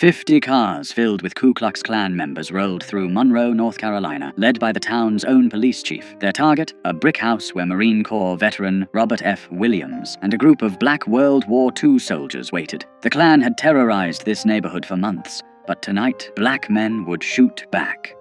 50 cars filled with Ku Klux Klan members rolled through Monroe, North Carolina, led by the town's own police chief. Their target, a brick house where Marine Corps veteran Robert F. Williams and a group of black World War II soldiers waited. The Klan had terrorized this neighborhood for months, but tonight, black men would shoot back.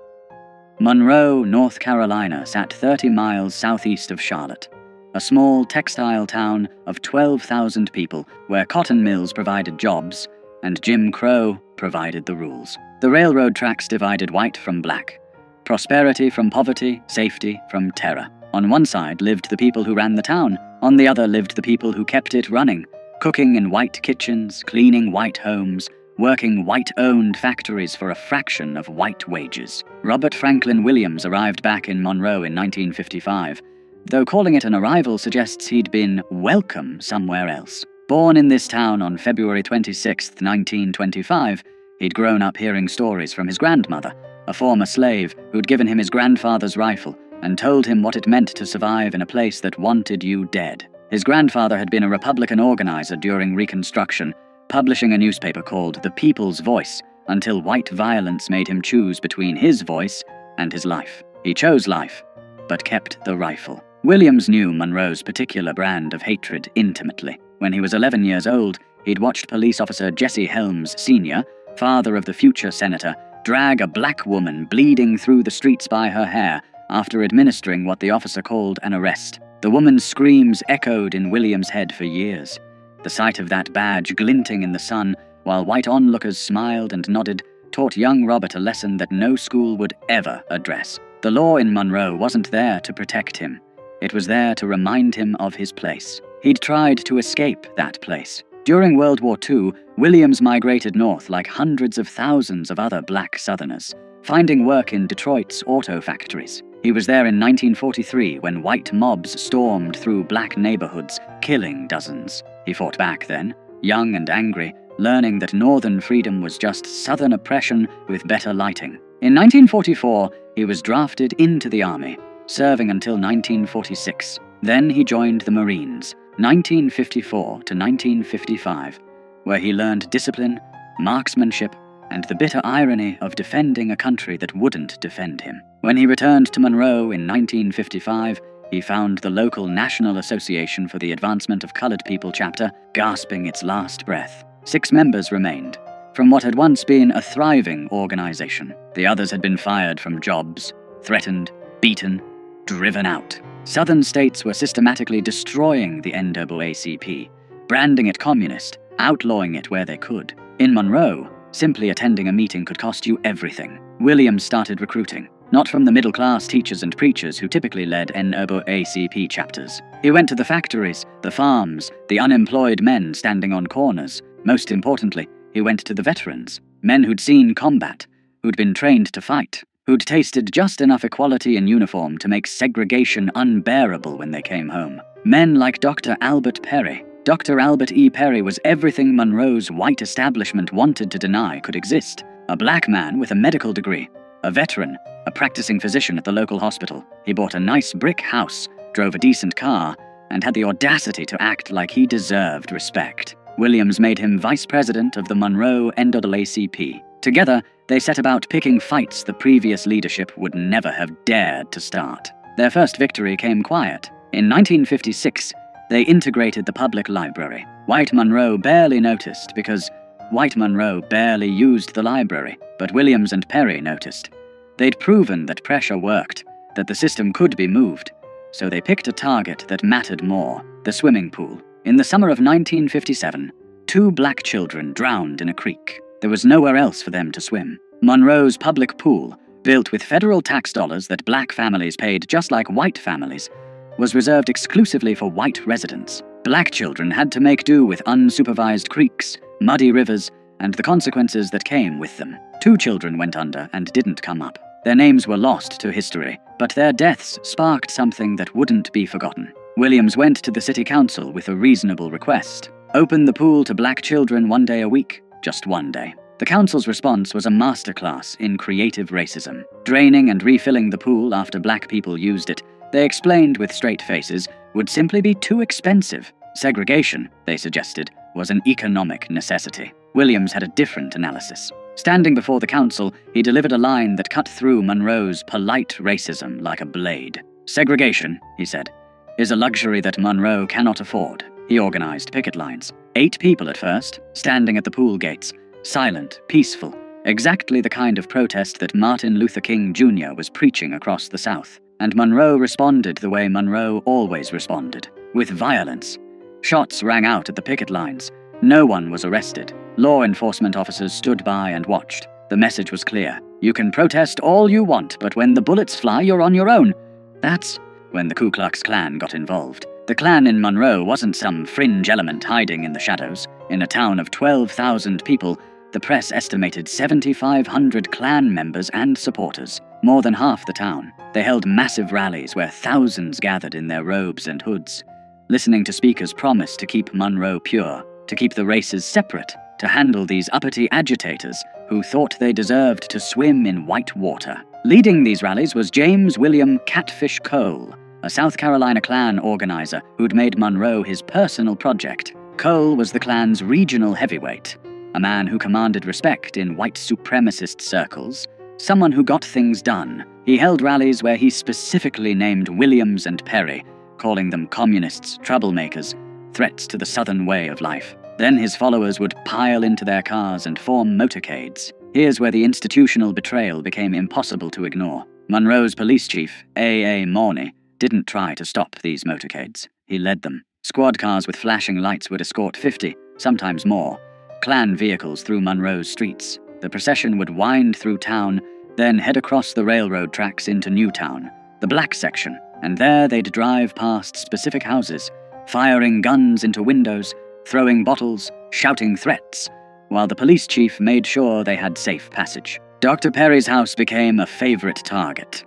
Monroe, North Carolina sat 30 miles southeast of Charlotte, a small textile town of 12,000 people where cotton mills provided jobs and Jim Crow provided the rules. The railroad tracks divided white from black, prosperity from poverty, safety from terror. On one side lived the people who ran the town, on the other lived the people who kept it running, cooking in white kitchens, cleaning white homes, working white-owned factories for a fraction of white wages. Robert Franklin Williams arrived back in Monroe in 1955, though calling it an arrival suggests he'd been welcome somewhere else. Born in this town on February 26, 1925, he'd grown up hearing stories from his grandmother, a former slave who'd given him his grandfather's rifle and told him what it meant to survive in a place that wanted you dead. His grandfather had been a Republican organizer during Reconstruction, publishing a newspaper called The People's Voice, until white violence made him choose between his voice and his life. He chose life, but kept the rifle. Williams knew Monroe's particular brand of hatred intimately. When he was 11 years old, he'd watched police officer Jesse Helms Sr., father of the future senator, drag a black woman bleeding through the streets by her hair after administering what the officer called an arrest. The woman's screams echoed in Williams' head for years. The sight of that badge glinting in the sun, while white onlookers smiled and nodded, taught young Robert a lesson that no school would ever address. The law in Monroe wasn't there to protect him. It was there to remind him of his place. He'd tried to escape that place. During World War II, Williams migrated north like hundreds of thousands of other black Southerners, finding work in Detroit's auto factories. He was there in 1943 when white mobs stormed through black neighborhoods, killing dozens. He fought back then, young and angry, learning that Northern freedom was just Southern oppression with better lighting. In 1944, he was drafted into the Army, serving until 1946. Then he joined the Marines, 1954 to 1955, where he learned discipline, marksmanship, and the bitter irony of defending a country that wouldn't defend him. When he returned to Monroe in 1955, he found the local National Association for the Advancement of Colored People chapter gasping its last breath. 6 members remained, from what had once been a thriving organization. The others had been fired from jobs, threatened, beaten, driven out. Southern states were systematically destroying the NAACP, branding it communist, outlawing it where they could. In Monroe, simply attending a meeting could cost you everything. Williams started recruiting, not from the middle-class teachers and preachers who typically led NAACP chapters. He went to the factories, the farms, the unemployed men standing on corners. Most importantly, he went to the veterans, men who'd seen combat, who'd been trained to fight, who'd tasted just enough equality in uniform to make segregation unbearable when they came home. Men like Dr. Albert Perry. Dr. Albert E. Perry was everything Monroe's white establishment wanted to deny could exist. A black man with a medical degree, a veteran, a practicing physician at the local hospital. He bought a nice brick house, drove a decent car, and had the audacity to act like he deserved respect. Williams made him vice president of the Monroe NAACP. Together, they set about picking fights the previous leadership would never have dared to start. Their first victory came quiet. In 1956, they integrated the public library. White Monroe barely noticed because white Monroe barely used the library, but Williams and Perry noticed. They'd proven that pressure worked, that the system could be moved, so they picked a target that mattered more, the swimming pool. In the summer of 1957, 2 black children drowned in a creek. There was nowhere else for them to swim. Monroe's public pool, built with federal tax dollars that black families paid just like white families, was reserved exclusively for white residents. Black children had to make do with unsupervised creeks, muddy rivers, and the consequences that came with them. 2 children went under and didn't come up. Their names were lost to history, but their deaths sparked something that wouldn't be forgotten. Williams went to the city council with a reasonable request. Open the pool to black children 1 day a week, just 1 day. The council's response was a masterclass in creative racism. Draining and refilling the pool after black people used it, they explained with straight faces, would simply be too expensive. Segregation, they suggested, was an economic necessity. Williams had a different analysis. Standing before the council, he delivered a line that cut through Monroe's polite racism like a blade. "Segregation," he said, "is a luxury that Monroe cannot afford." He organized picket lines. 8 people at first, standing at the pool gates, silent, peaceful, exactly the kind of protest that Martin Luther King Jr. was preaching across the South. And Monroe responded the way Monroe always responded, with violence. Shots rang out at the picket lines. No one was arrested. Law enforcement officers stood by and watched. The message was clear. You can protest all you want, but when the bullets fly, you're on your own. That's when the Ku Klux Klan got involved. The Klan in Monroe wasn't some fringe element hiding in the shadows. In a town of 12,000 people, the press estimated 7,500 Klan members and supporters, more than half the town. They held massive rallies where thousands gathered in their robes and hoods, listening to speakers promise to keep Monroe pure, to keep the races separate, to handle these uppity agitators who thought they deserved to swim in white water. Leading these rallies was James William Catfish Cole, a South Carolina Klan organizer who'd made Monroe his personal project. Cole was the Klan's regional heavyweight, a man who commanded respect in white supremacist circles, someone who got things done. He held rallies where he specifically named Williams and Perry, calling them communists, troublemakers, threats to the Southern way of life. Then his followers would pile into their cars and form motorcades. Here's where the institutional betrayal became impossible to ignore. Monroe's police chief, A.A. Morney, didn't try to stop these motorcades. He led them. Squad cars with flashing lights would escort 50, sometimes more, Klan vehicles through Monroe's streets. The procession would wind through town, then head across the railroad tracks into Newtown, the black section, and there they'd drive past specific houses, firing guns into windows, throwing bottles, shouting threats, while the police chief made sure they had safe passage. Dr. Perry's house became a favorite target.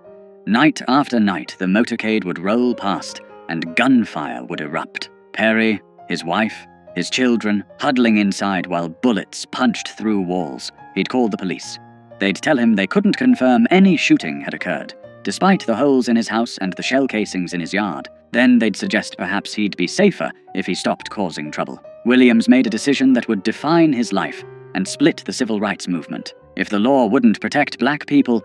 Night after night, the motorcade would roll past, and gunfire would erupt. Perry, his wife, his children, huddling inside while bullets punched through walls. He'd call the police. They'd tell him they couldn't confirm any shooting had occurred, despite the holes in his house and the shell casings in his yard. Then they'd suggest perhaps he'd be safer if he stopped causing trouble. Williams made a decision that would define his life and split the civil rights movement. If the law wouldn't protect black people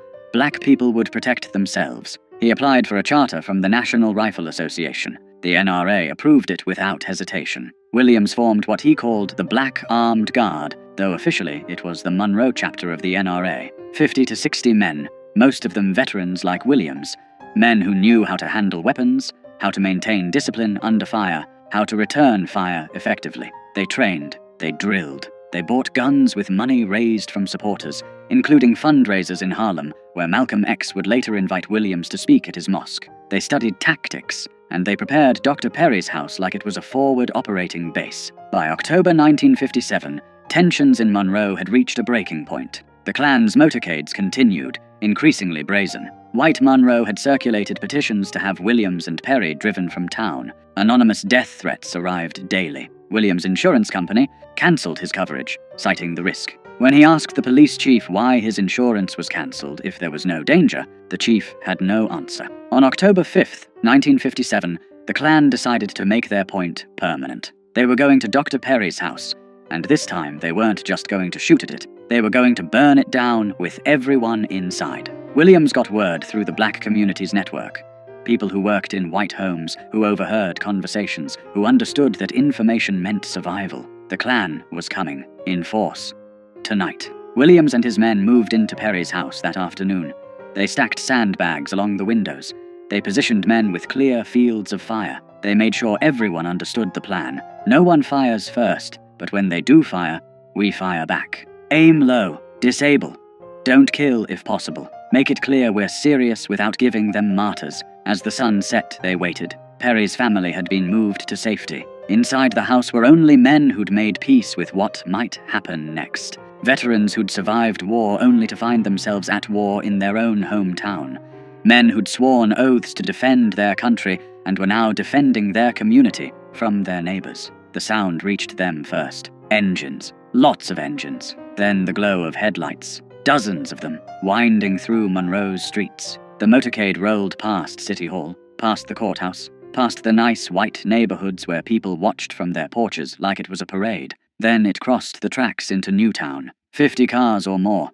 would protect themselves. He applied for a charter from the National Rifle Association. The NRA approved it without hesitation. Williams formed what he called the Black Armed Guard, though officially it was the Monroe chapter of the NRA. 50 to 60 men, most of them veterans like Williams, men who knew how to handle weapons, how to maintain discipline under fire, how to return fire effectively. They trained, they drilled, they bought guns with money raised from supporters, including fundraisers in Harlem, where Malcolm X would later invite Williams to speak at his mosque. They studied tactics, and they prepared Dr. Perry's house like it was a forward operating base. By October 1957, tensions in Monroe had reached a breaking point. The Klan's motorcades continued, increasingly brazen. White Monroe had circulated petitions to have Williams and Perry driven from town. Anonymous death threats arrived daily. Williams' insurance company cancelled his coverage, citing the risk. When he asked the police chief why his insurance was cancelled if there was no danger, the chief had no answer. On October 5th, 1957, the Klan decided to make their point permanent. They were going to Dr. Perry's house, and this time they weren't just going to shoot at it. They were going to burn it down with everyone inside. Williams got word through the black community's network. People who worked in white homes, who overheard conversations, who understood that information meant survival. The Klan was coming, in force. Tonight. Williams and his men moved into Perry's house that afternoon. They stacked sandbags along the windows. They positioned men with clear fields of fire. They made sure everyone understood the plan. No one fires first, but when they do fire, we fire back. Aim low. Disable. Don't kill if possible. Make it clear we're serious without giving them martyrs. As the sun set, they waited. Perry's family had been moved to safety. Inside the house were only men who'd made peace with what might happen next. Veterans who'd survived war only to find themselves at war in their own hometown. Men who'd sworn oaths to defend their country and were now defending their community from their neighbors. The sound reached them first. Engines. Lots of engines. Then the glow of headlights. Dozens of them, winding through Monroe's streets. The motorcade rolled past City Hall, past the courthouse, past the nice white neighborhoods where people watched from their porches like it was a parade. Then it crossed the tracks into Newtown, 50 cars or more,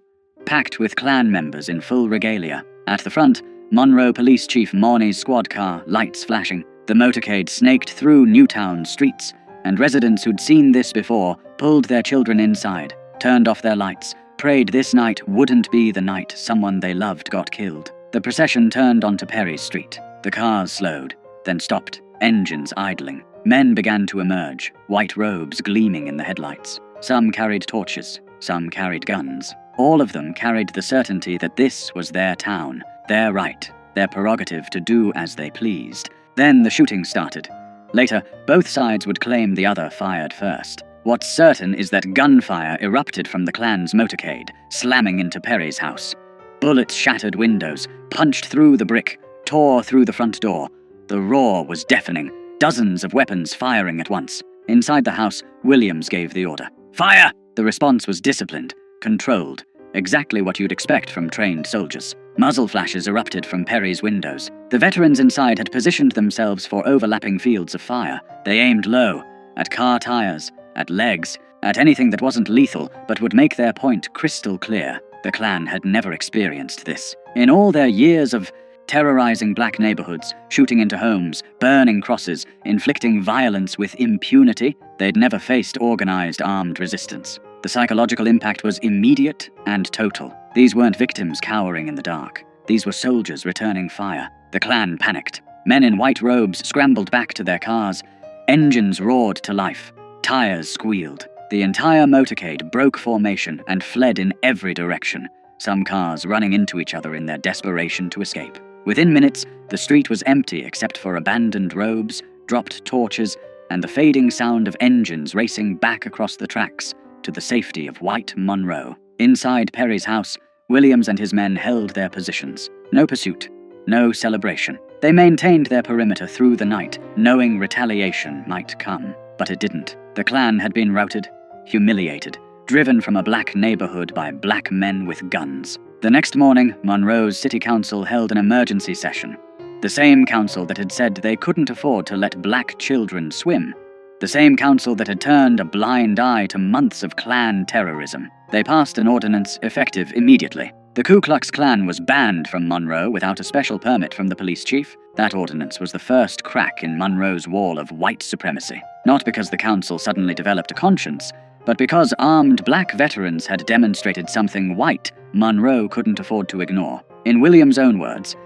packed with Klan members in full regalia. At the front, Monroe Police Chief Morney's squad car, lights flashing. The motorcade snaked through Newtown streets, and residents who'd seen this before pulled their children inside, turned off their lights, prayed this night wouldn't be the night someone they loved got killed. The procession turned onto Perry Street. The cars slowed, then stopped, engines idling. Men began to emerge, white robes gleaming in the headlights. Some carried torches, some carried guns. All of them carried the certainty that this was their town, their right, their prerogative to do as they pleased. Then the shooting started. Later, both sides would claim the other fired first. What's certain is that gunfire erupted from the Klan's motorcade, slamming into Perry's house. Bullets shattered windows, punched through the brick, tore through the front door. The roar was deafening, dozens of weapons firing at once. Inside the house, Williams gave the order. Fire! The response was disciplined, controlled, exactly what you'd expect from trained soldiers. Muzzle flashes erupted from Perry's windows. The veterans inside had positioned themselves for overlapping fields of fire. They aimed low, at car tires, at legs, at anything that wasn't lethal but would make their point crystal clear. The Klan had never experienced this. In all their years of terrorizing black neighborhoods, shooting into homes, burning crosses, inflicting violence with impunity, they'd never faced organized armed resistance. The psychological impact was immediate and total. These weren't victims cowering in the dark. These were soldiers returning fire. The Klan panicked. Men in white robes scrambled back to their cars. Engines roared to life. Tires squealed. The entire motorcade broke formation and fled in every direction, some cars running into each other in their desperation to escape. Within minutes, the street was empty except for abandoned robes, dropped torches, and the fading sound of engines racing back across the tracks to the safety of white Monroe. Inside Perry's house, Williams and his men held their positions. No pursuit, no celebration. They maintained their perimeter through the night, knowing retaliation might come. But it didn't. The Klan had been routed, humiliated, driven from a black neighborhood by black men with guns. The next morning, Monroe's city council held an emergency session. The same council that had said they couldn't afford to let black children swim. The same council that had turned a blind eye to months of Klan terrorism. They passed an ordinance effective immediately. The Ku Klux Klan was banned from Monroe without a special permit from the police chief. That ordinance was the first crack in Monroe's wall of white supremacy. Not because the council suddenly developed a conscience, but because armed black veterans had demonstrated something white Monroe couldn't afford to ignore. In Williams' own words,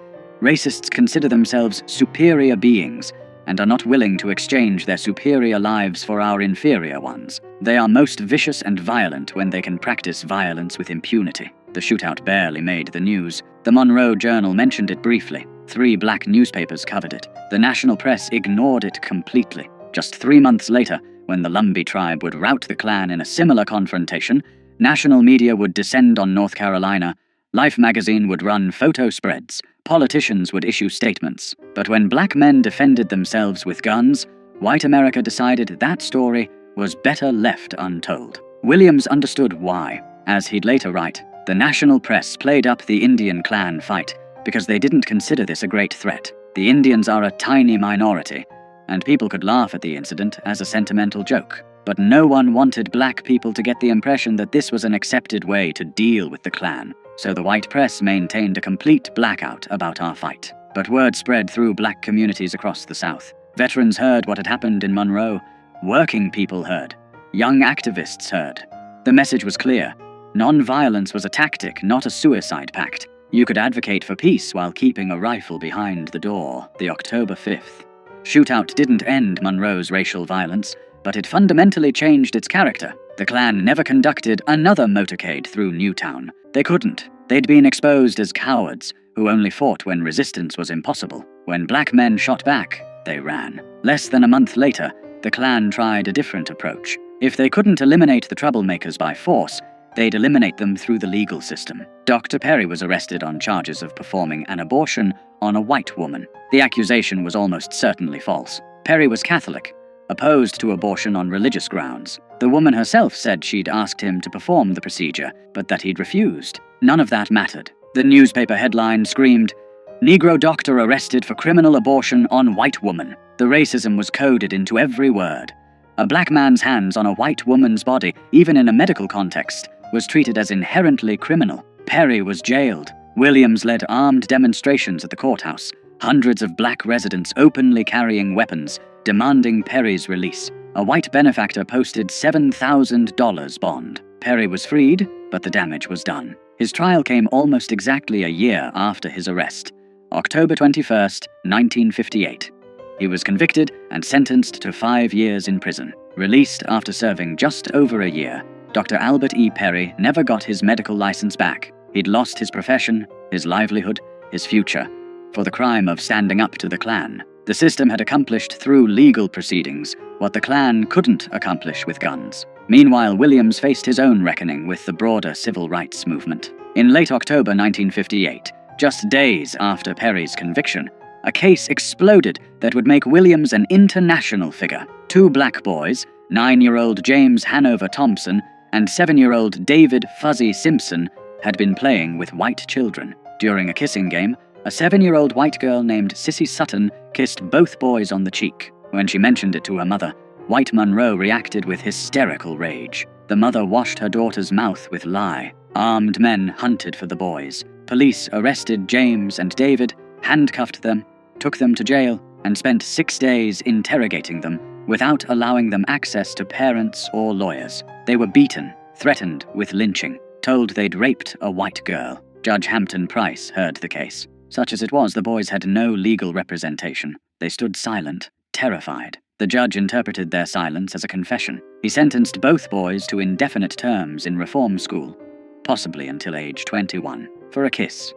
racists consider themselves superior beings and are not willing to exchange their superior lives for our inferior ones. They are most vicious and violent when they can practice violence with impunity. The shootout barely made the news. The Monroe Journal mentioned it briefly. 3 black newspapers covered it. The national press ignored it completely. Just 3 months later, when the Lumbee tribe would rout the Klan in a similar confrontation, national media would descend on North Carolina, Life magazine would run photo spreads, politicians would issue statements. But when black men defended themselves with guns, white America decided that story was better left untold. Williams understood why. As he'd later write, the national press played up the Indian Klan fight because they didn't consider this a great threat. The Indians are a tiny minority, and people could laugh at the incident as a sentimental joke. But no one wanted black people to get the impression that this was an accepted way to deal with the Klan, so the white press maintained a complete blackout about our fight. But word spread through black communities across the South. Veterans heard what had happened in Monroe. Working people heard. Young activists heard. The message was clear. Nonviolence was a tactic, not a suicide pact. You could advocate for peace while keeping a rifle behind the door. The October 5th. Shootout didn't end Monroe's racial violence, but it fundamentally changed its character. The Klan never conducted another motorcade through Newtown. They couldn't. They'd been exposed as cowards who only fought when resistance was impossible. When black men shot back, they ran. Less than a month later, the Klan tried a different approach. If they couldn't eliminate the troublemakers by force, they'd eliminate them through the legal system. Dr. Perry was arrested on charges of performing an abortion on a white woman. The accusation was almost certainly false. Perry was Catholic, opposed to abortion on religious grounds. The woman herself said she'd asked him to perform the procedure, but that he'd refused. None of that mattered. The newspaper headline screamed, "Negro doctor arrested for criminal abortion on white woman." The racism was coded into every word. A black man's hands on a white woman's body, even in a medical context, was treated as inherently criminal. Perry was jailed. Williams led armed demonstrations at the courthouse, hundreds of black residents openly carrying weapons, demanding Perry's release. A white benefactor posted $7,000 bond. Perry was freed, but the damage was done. His trial came almost exactly a year after his arrest, October 21st, 1958. He was convicted and sentenced to 5 years in prison. Released after serving just over a year, Dr. Albert E. Perry never got his medical license back. He'd lost his profession, his livelihood, his future, for the crime of standing up to the Klan. The system had accomplished through legal proceedings what the Klan couldn't accomplish with guns. Meanwhile, Williams faced his own reckoning with the broader civil rights movement. In late October 1958, just days after Perry's conviction, a case exploded that would make Williams an international figure. 2 black boys, 9-year-old James Hanover Thompson and 7-year-old David Fuzzy Simpson, had been playing with white children. During a kissing game, a 7-year-old white girl named Sissy Sutton kissed both boys on the cheek. When she mentioned it to her mother, white Monroe reacted with hysterical rage. The mother washed her daughter's mouth with lye. Armed men hunted for the boys. Police arrested James and David, handcuffed them, took them to jail, and spent 6 days interrogating them without allowing them access to parents or lawyers. They were beaten, threatened with lynching, told they'd raped a white girl. Judge Hampton Price heard the case. Such as it was, the boys had no legal representation. They stood silent, terrified. The judge interpreted their silence as a confession. He sentenced both boys to indefinite terms in reform school, possibly until age 21, for a kiss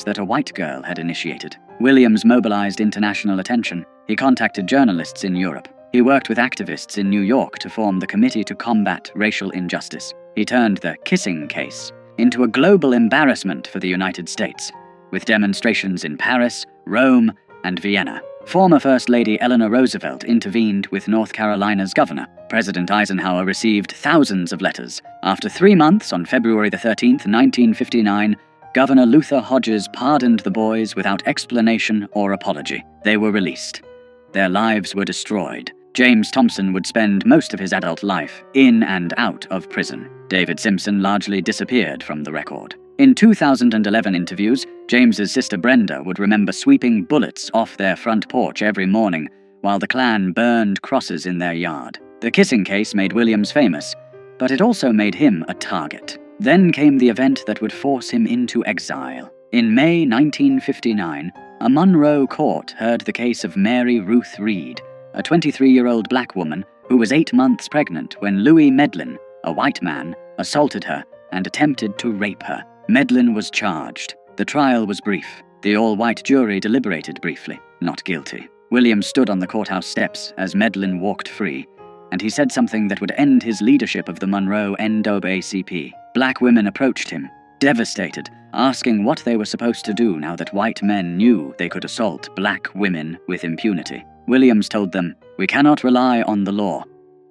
that a white girl had initiated. Williams mobilized international attention. He contacted journalists in Europe. He worked with activists in New York to form the Committee to Combat Racial Injustice. He turned the kissing case into a global embarrassment for the United States, with demonstrations in Paris, Rome, and Vienna. Former First Lady Eleanor Roosevelt intervened with North Carolina's governor. President Eisenhower received thousands of letters. After 3 months, on February 13, 1959, Governor Luther Hodges pardoned the boys without explanation or apology. They were released. Their lives were destroyed. James Thompson would spend most of his adult life in and out of prison. David Simpson largely disappeared from the record. In 2011 interviews, James's sister Brenda would remember sweeping bullets off their front porch every morning while the Klan burned crosses in their yard. The kissing case made Williams famous, but it also made him a target. Then came the event that would force him into exile. In May 1959, a Monroe court heard the case of Mary Ruth Reed, a 23-year-old black woman who was 8 months pregnant when Louis Medlin, a white man, assaulted her and attempted to rape her. Medlin was charged. The trial was brief. The all-white jury deliberated briefly, not guilty. Williams stood on the courthouse steps as Medlin walked free, and he said something that would end his leadership of the Monroe NAACP. Black women approached him, devastated, asking what they were supposed to do now that white men knew they could assault black women with impunity. Williams told them, "We cannot rely on the law.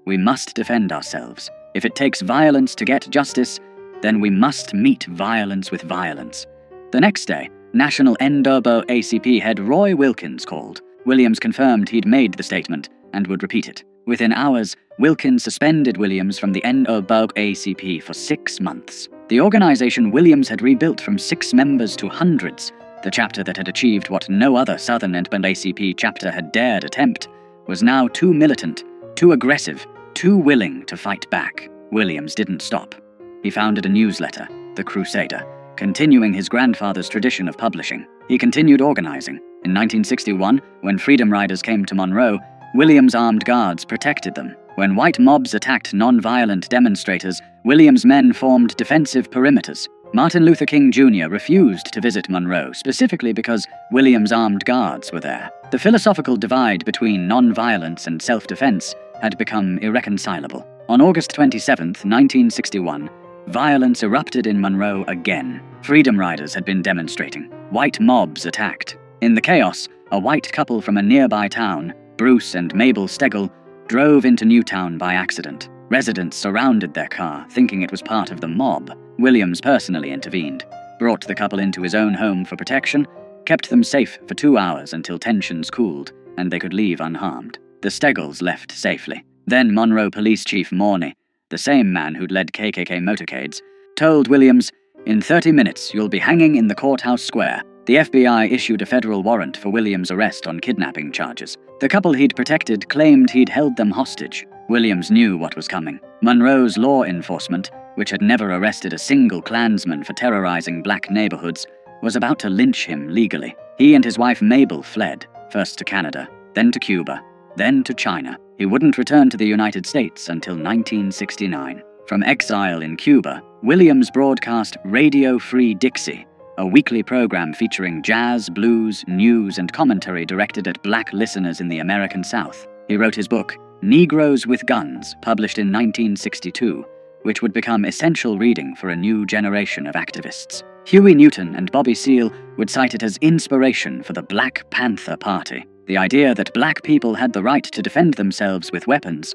We must defend ourselves. If it takes violence to get justice, then we must meet violence with violence." The next day, National NAACP head Roy Wilkins called. Williams confirmed he'd made the statement and would repeat it. Within hours, Wilkins suspended Williams from the NAACP for 6 months. The organization Williams had rebuilt from 6 members to hundreds, the chapter that had achieved what no other Southern NAACP chapter had dared attempt, was now too militant, too aggressive, too willing to fight back. Williams didn't stop. He founded a newsletter, The Crusader, continuing his grandfather's tradition of publishing. He continued organizing. In 1961, when Freedom Riders came to Monroe, Williams' armed guards protected them. When white mobs attacked non-violent demonstrators, Williams' men formed defensive perimeters. Martin Luther King Jr. refused to visit Monroe, specifically because Williams' armed guards were there. The philosophical divide between non-violence and self-defense had become irreconcilable. On August 27, 1961, violence erupted in Monroe again. Freedom Riders had been demonstrating. White mobs attacked. In the chaos, a white couple from a nearby town, Bruce and Mabel Stegel, drove into Newtown by accident. Residents surrounded their car, thinking it was part of the mob. Williams personally intervened, brought the couple into his own home for protection, kept them safe for 2 hours until tensions cooled and they could leave unharmed. The Stegels left safely. Then Monroe Police Chief Morney, the same man who'd led KKK motorcades, told Williams, "In 30 minutes, you'll be hanging in the courthouse square." The FBI issued a federal warrant for Williams' arrest on kidnapping charges. The couple he'd protected claimed he'd held them hostage. Williams knew what was coming. Monroe's law enforcement, which had never arrested a single Klansman for terrorizing black neighborhoods, was about to lynch him legally. He and his wife Mabel fled, first to Canada, then to Cuba, then to China. He wouldn't return to the United States until 1969. From exile in Cuba, Williams broadcast Radio Free Dixie, a weekly program featuring jazz, blues, news, and commentary directed at black listeners in the American South. He wrote his book, Negroes with Guns, published in 1962, which would become essential reading for a new generation of activists. Huey Newton and Bobby Seale would cite it as inspiration for the Black Panther Party, the idea that black people had the right to defend themselves with weapons,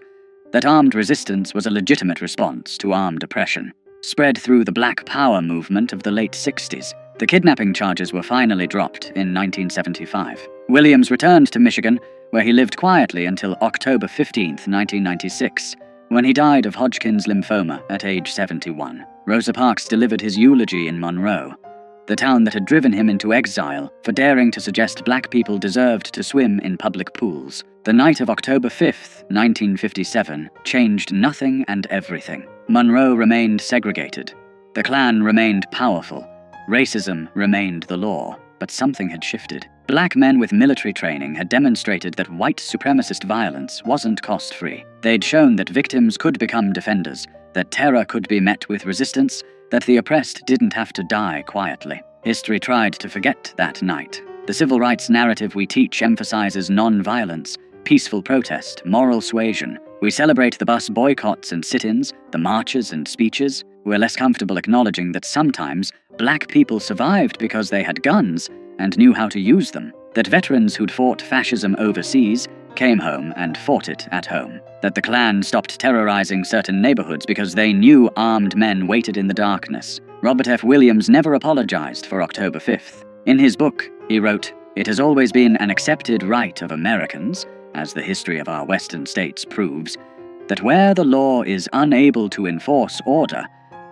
that armed resistance was a legitimate response to armed oppression. Spread through the Black Power movement of the late 60s, the kidnapping charges were finally dropped in 1975. Williams returned to Michigan, where he lived quietly until October 15, 1996, when he died of Hodgkin's lymphoma at age 71. Rosa Parks delivered his eulogy in Monroe, the town that had driven him into exile for daring to suggest black people deserved to swim in public pools. The night of October 5, 1957, changed nothing and everything. Monroe remained segregated. The Klan remained powerful. Racism remained the law, but something had shifted. Black men with military training had demonstrated that white supremacist violence wasn't cost-free. They'd shown that victims could become defenders, that terror could be met with resistance, that the oppressed didn't have to die quietly. History tried to forget that night. The civil rights narrative we teach emphasizes nonviolence, peaceful protest, moral suasion. We celebrate the bus boycotts and sit-ins, the marches and speeches. We're less comfortable acknowledging that sometimes black people survived because they had guns and knew how to use them, that veterans who'd fought fascism overseas came home and fought it at home, that the Klan stopped terrorizing certain neighborhoods because they knew armed men waited in the darkness. Robert F. Williams never apologized for October 5th. In his book, he wrote, "It has always been an accepted right of Americans, as the history of our western states proves, that where the law is unable to enforce order,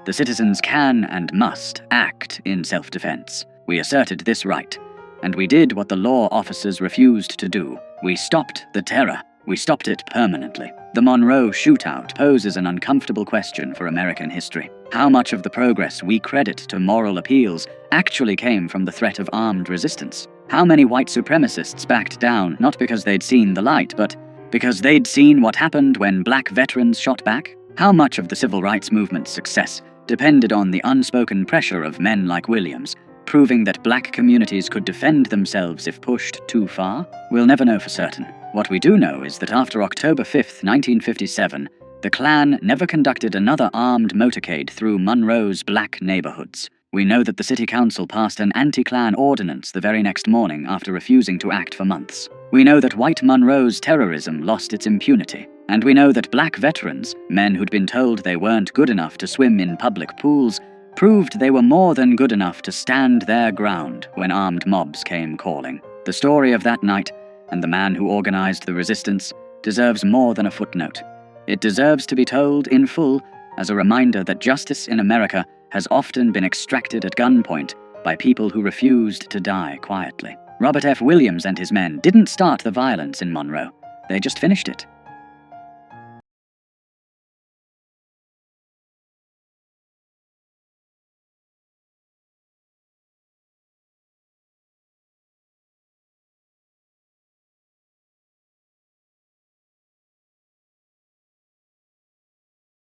the citizens can and must act in self-defense. We asserted this right, and we did what the law officers refused to do. We stopped the terror. We stopped it permanently." The Monroe shootout poses an uncomfortable question for American history. How much of the progress we credit to moral appeals actually came from the threat of armed resistance? How many white supremacists backed down not because they'd seen the light, but because they'd seen what happened when black veterans shot back? How much of the civil rights movement's success depended on the unspoken pressure of men like Williams, proving that black communities could defend themselves if pushed too far? We'll never know for certain. What we do know is that after October 5, 1957, the Klan never conducted another armed motorcade through Monroe's black neighborhoods. We know that the city council passed an anti-Klan ordinance the very next morning after refusing to act for months. We know that white Monroe's terrorism lost its impunity. And we know that black veterans, men who'd been told they weren't good enough to swim in public pools, proved they were more than good enough to stand their ground when armed mobs came calling. The story of that night, and the man who organized the resistance, deserves more than a footnote. It deserves to be told in full as a reminder that justice in America has often been extracted at gunpoint by people who refused to die quietly. Robert F. Williams and his men didn't start the violence in Monroe. They just finished it.